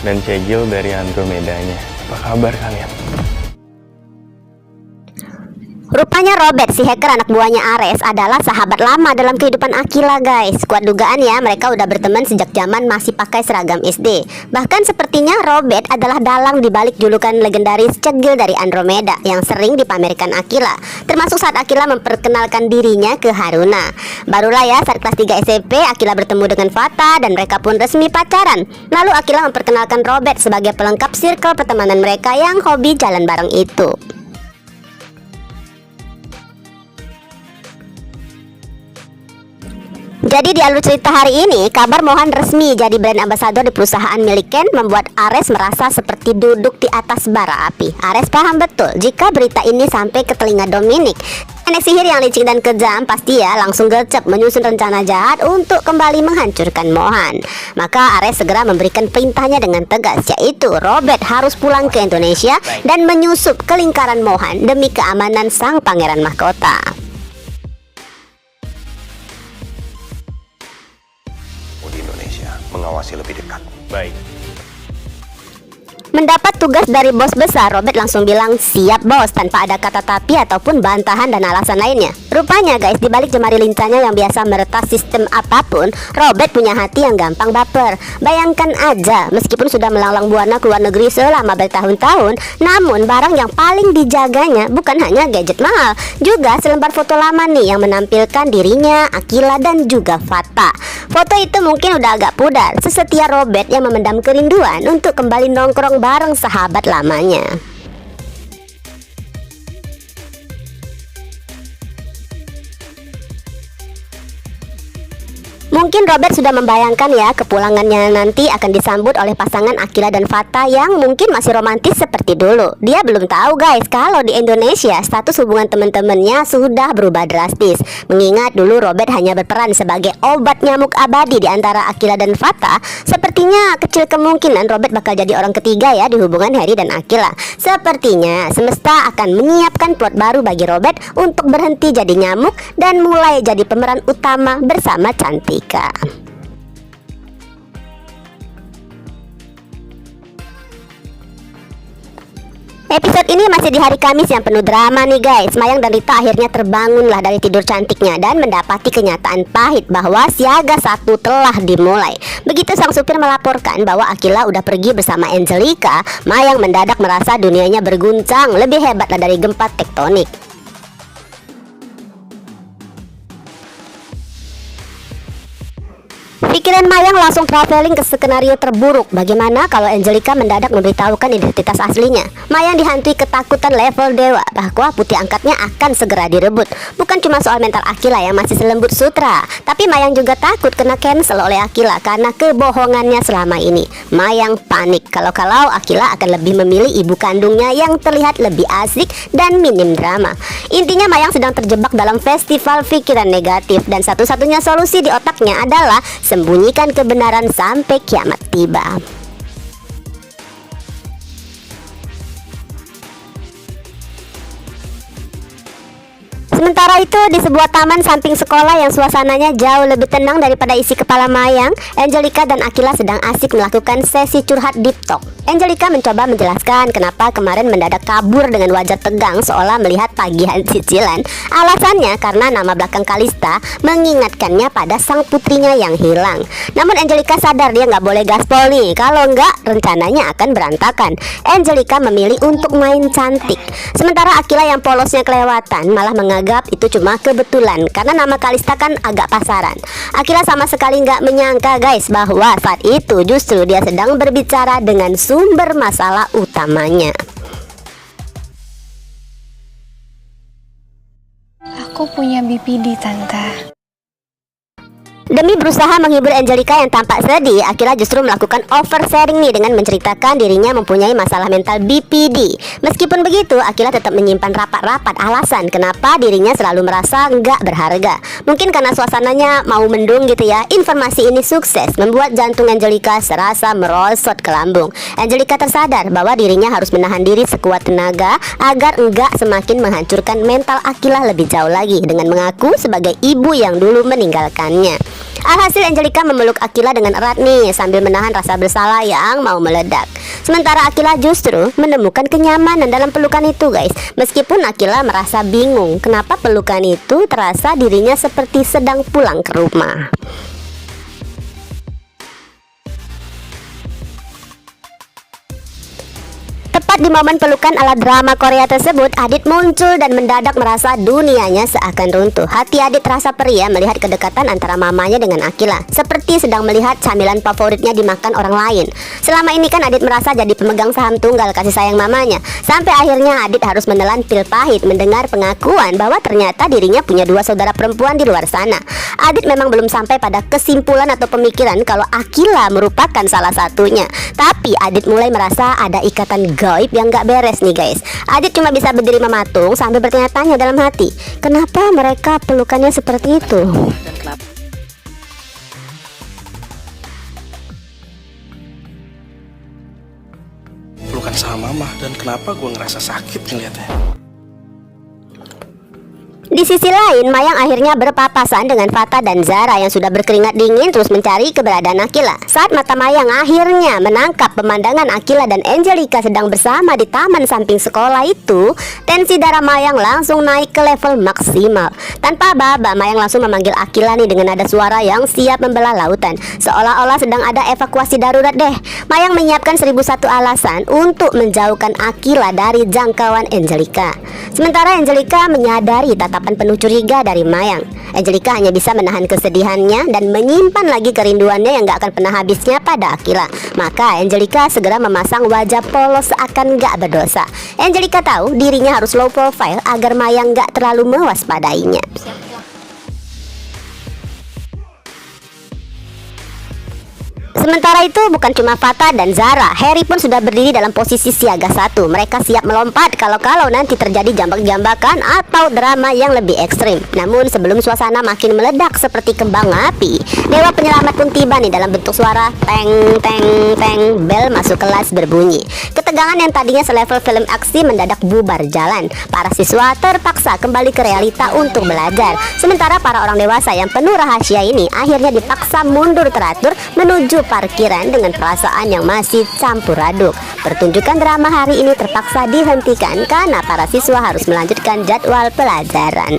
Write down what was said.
dan Cegil dari Andromedanya. Apa kabar kalian? Rupanya Robert, si hacker anak buahnya Ares, adalah sahabat lama dalam kehidupan Aquila guys. Kuat dugaan ya, mereka udah berteman sejak zaman masih pakai seragam SD. Bahkan sepertinya Robert adalah dalang dibalik julukan legendaris Cegil dari Andromeda yang sering dipamerkan Aquila, termasuk saat Aquila memperkenalkan dirinya ke Haruna. Barulah ya saat kelas 3 SMP Aquila bertemu dengan Fata dan mereka pun resmi pacaran. Lalu Aquila memperkenalkan Robert sebagai pelengkap circle pertemanan mereka yang hobi jalan bareng itu. Jadi di alur cerita hari ini, kabar Mohan resmi jadi brand ambassador di perusahaan milik Ken membuat Ares merasa seperti duduk di atas bara api. Ares paham betul jika berita ini sampai ke telinga Dominic. Nenek sihir yang licik dan kejam pasti ya langsung gercep menyusun rencana jahat untuk kembali menghancurkan Mohan. Maka Ares segera memberikan perintahnya dengan tegas, yaitu Robert harus pulang ke Indonesia dan menyusup ke lingkaran Mohan demi keamanan sang pangeran mahkota. Di Indonesia mengawasi lebih dekat. Baik. Mendapat tugas dari bos besar, Robert langsung bilang siap bos tanpa ada kata tapi ataupun bantahan dan alasan lainnya. Rupanya guys, dibalik jemari lincahnya yang biasa meretas sistem apapun, Robert punya hati yang gampang baper. Bayangkan aja, meskipun sudah melanglang buana ke luar negeri selama bertahun-tahun, namun barang yang paling dijaganya bukan hanya gadget mahal, juga selembar foto lama nih yang menampilkan dirinya, Aquila dan juga Fata. Foto itu mungkin udah agak pudar, sesetia Robert yang memendam kerinduan untuk kembali nongkrong bareng sahabat lamanya. Mungkin Robert sudah membayangkan ya kepulangannya nanti akan disambut oleh pasangan Aquila dan Fata yang mungkin masih romantis seperti dulu. Dia belum tahu guys kalau di Indonesia status hubungan teman-temannya sudah berubah drastis. Mengingat dulu Robert hanya berperan sebagai obat nyamuk abadi di antara Aquila dan Fata, sepertinya kecil kemungkinan Robert bakal jadi orang ketiga ya di hubungan Harry dan Aquila. Sepertinya semesta akan menyiapkan plot baru bagi Robert untuk berhenti jadi nyamuk dan mulai jadi pemeran utama bersama Cantika. Episode ini masih di hari Kamis yang penuh drama nih guys. Mayang dan Rita akhirnya terbangunlah dari tidur cantiknya dan mendapati kenyataan pahit bahwa siaga 1 telah dimulai. Begitu sang supir melaporkan bahwa Aquila udah pergi bersama Angelica, Mayang mendadak merasa dunianya berguncang lebih hebatlah dari gempa tektonik. Pikiran Mayang langsung traveling ke skenario terburuk. Bagaimana kalau Angelica mendadak memberitahukan identitas aslinya? Mayang dihantui ketakutan level dewa bahwa putih angkatnya akan segera direbut. Bukan cuma soal mental Aquila yang masih selembut sutra, tapi Mayang juga takut kena cancel oleh Aquila karena kebohongannya selama ini. Mayang panik kalau Aquila akan lebih memilih ibu kandungnya yang terlihat lebih asik dan minim drama. Intinya Mayang sedang terjebak dalam festival pikiran negatif dan satu-satunya solusi di otaknya adalah sembunyikan kebenaran sampai kiamat tiba. Sementara itu di sebuah taman samping sekolah yang suasananya jauh lebih tenang daripada isi kepala Mayang, Angelica dan Aquila sedang asik melakukan sesi curhat deep talk. Angelica mencoba menjelaskan kenapa kemarin mendadak kabur dengan wajah tegang seolah melihat tagihan cicilan. Alasannya karena nama belakang Kalista mengingatkannya pada sang putrinya yang hilang. Namun Angelica sadar dia nggak boleh gaspol nih, kalau nggak rencananya akan berantakan. Angelica memilih untuk main cantik, sementara Aquila yang polosnya kelewatan malah menganggap itu cuma kebetulan karena nama Kalista kan agak pasaran. Aquila sama sekali nggak menyangka guys bahwa saat itu justru dia sedang berbicara dengan sumber masalah utamanya. Aku punya BPD, Tante. Demi berusaha menghibur Angelica yang tampak sedih, Aquila justru melakukan oversharing nih dengan menceritakan dirinya mempunyai masalah mental BPD. Meskipun begitu, Aquila tetap menyimpan rapat-rapat alasan kenapa dirinya selalu merasa nggak berharga. Mungkin karena suasananya mau mendung gitu ya. Informasi ini sukses membuat jantung Angelica serasa merosot ke lambung. Angelica tersadar bahwa dirinya harus menahan diri sekuat tenaga agar enggak semakin menghancurkan mental Aquila lebih jauh lagi dengan mengaku sebagai ibu yang dulu meninggalkannya. Alhasil Angelica memeluk Akila dengan erat nih sambil menahan rasa bersalah yang mau meledak. Sementara Akila justru menemukan kenyamanan dalam pelukan itu guys. Meskipun Akila merasa bingung kenapa pelukan itu terasa dirinya seperti sedang pulang ke rumah. Tepat di momen pelukan ala drama Korea tersebut, Adit muncul dan mendadak merasa dunianya seakan runtuh. Hati Adit terasa perih melihat kedekatan antara mamanya dengan Akila, seperti sedang melihat camilan favoritnya dimakan orang lain. Selama ini kan Adit merasa jadi pemegang saham tunggal kasih sayang mamanya. Sampai akhirnya Adit harus menelan pil pahit mendengar pengakuan bahwa ternyata dirinya punya 2 saudara perempuan di luar sana. Adit memang belum sampai pada kesimpulan atau pemikiran kalau Akila merupakan salah satunya. Tapi Adit mulai merasa ada ikatan gaib yang gak beres nih guys. Adit cuma bisa berdiri mematung sambil bertanya-tanya dalam hati, kenapa mereka pelukannya seperti itu? Pelukan sama mama, dan kenapa gue ngerasa sakit ngeliatnya. Di sisi lain, Mayang akhirnya berpapasan dengan Fata dan Zara yang sudah berkeringat dingin terus mencari keberadaan Akila. Saat mata Mayang akhirnya menangkap pemandangan Akila dan Angelica sedang bersama di taman samping sekolah itu, tensi darah Mayang langsung naik ke level maksimal. Tanpa aba-aba, Mayang langsung memanggil Akila nih dengan nada suara yang siap membelah lautan, seolah-olah sedang ada evakuasi darurat deh. Mayang menyiapkan 1001 alasan untuk menjauhkan Akila dari jangkauan Angelica. Sementara Angelica menyadari tatapan penuh curiga dari Mayang. Angelica hanya bisa menahan kesedihannya dan menyimpan lagi kerinduannya yang gak akan pernah habisnya pada Akila. Maka Angelica segera memasang wajah polos seakan gak berdosa. Angelica tahu dirinya harus low profile agar Mayang gak terlalu mewaspadainya. Sementara itu bukan cuma Fata dan Zara, Harry pun sudah berdiri dalam posisi siaga 1. Mereka siap melompat kalau nanti terjadi jambak-jambakan atau drama yang lebih ekstrim. Namun sebelum suasana makin meledak seperti kembang api, Dewa Penyelamat pun tiba nih dalam bentuk suara teng teng teng. Bel masuk kelas berbunyi. Ketegangan yang tadinya selevel film aksi mendadak bubar jalan. Para siswa terpaksa kembali ke realita untuk belajar. Sementara para orang dewasa yang penuh rahasia ini akhirnya dipaksa mundur teratur menuju parkiran dengan perasaan yang masih campur aduk. Pertunjukan drama hari ini terpaksa dihentikan karena para siswa harus melanjutkan jadwal pelajaran.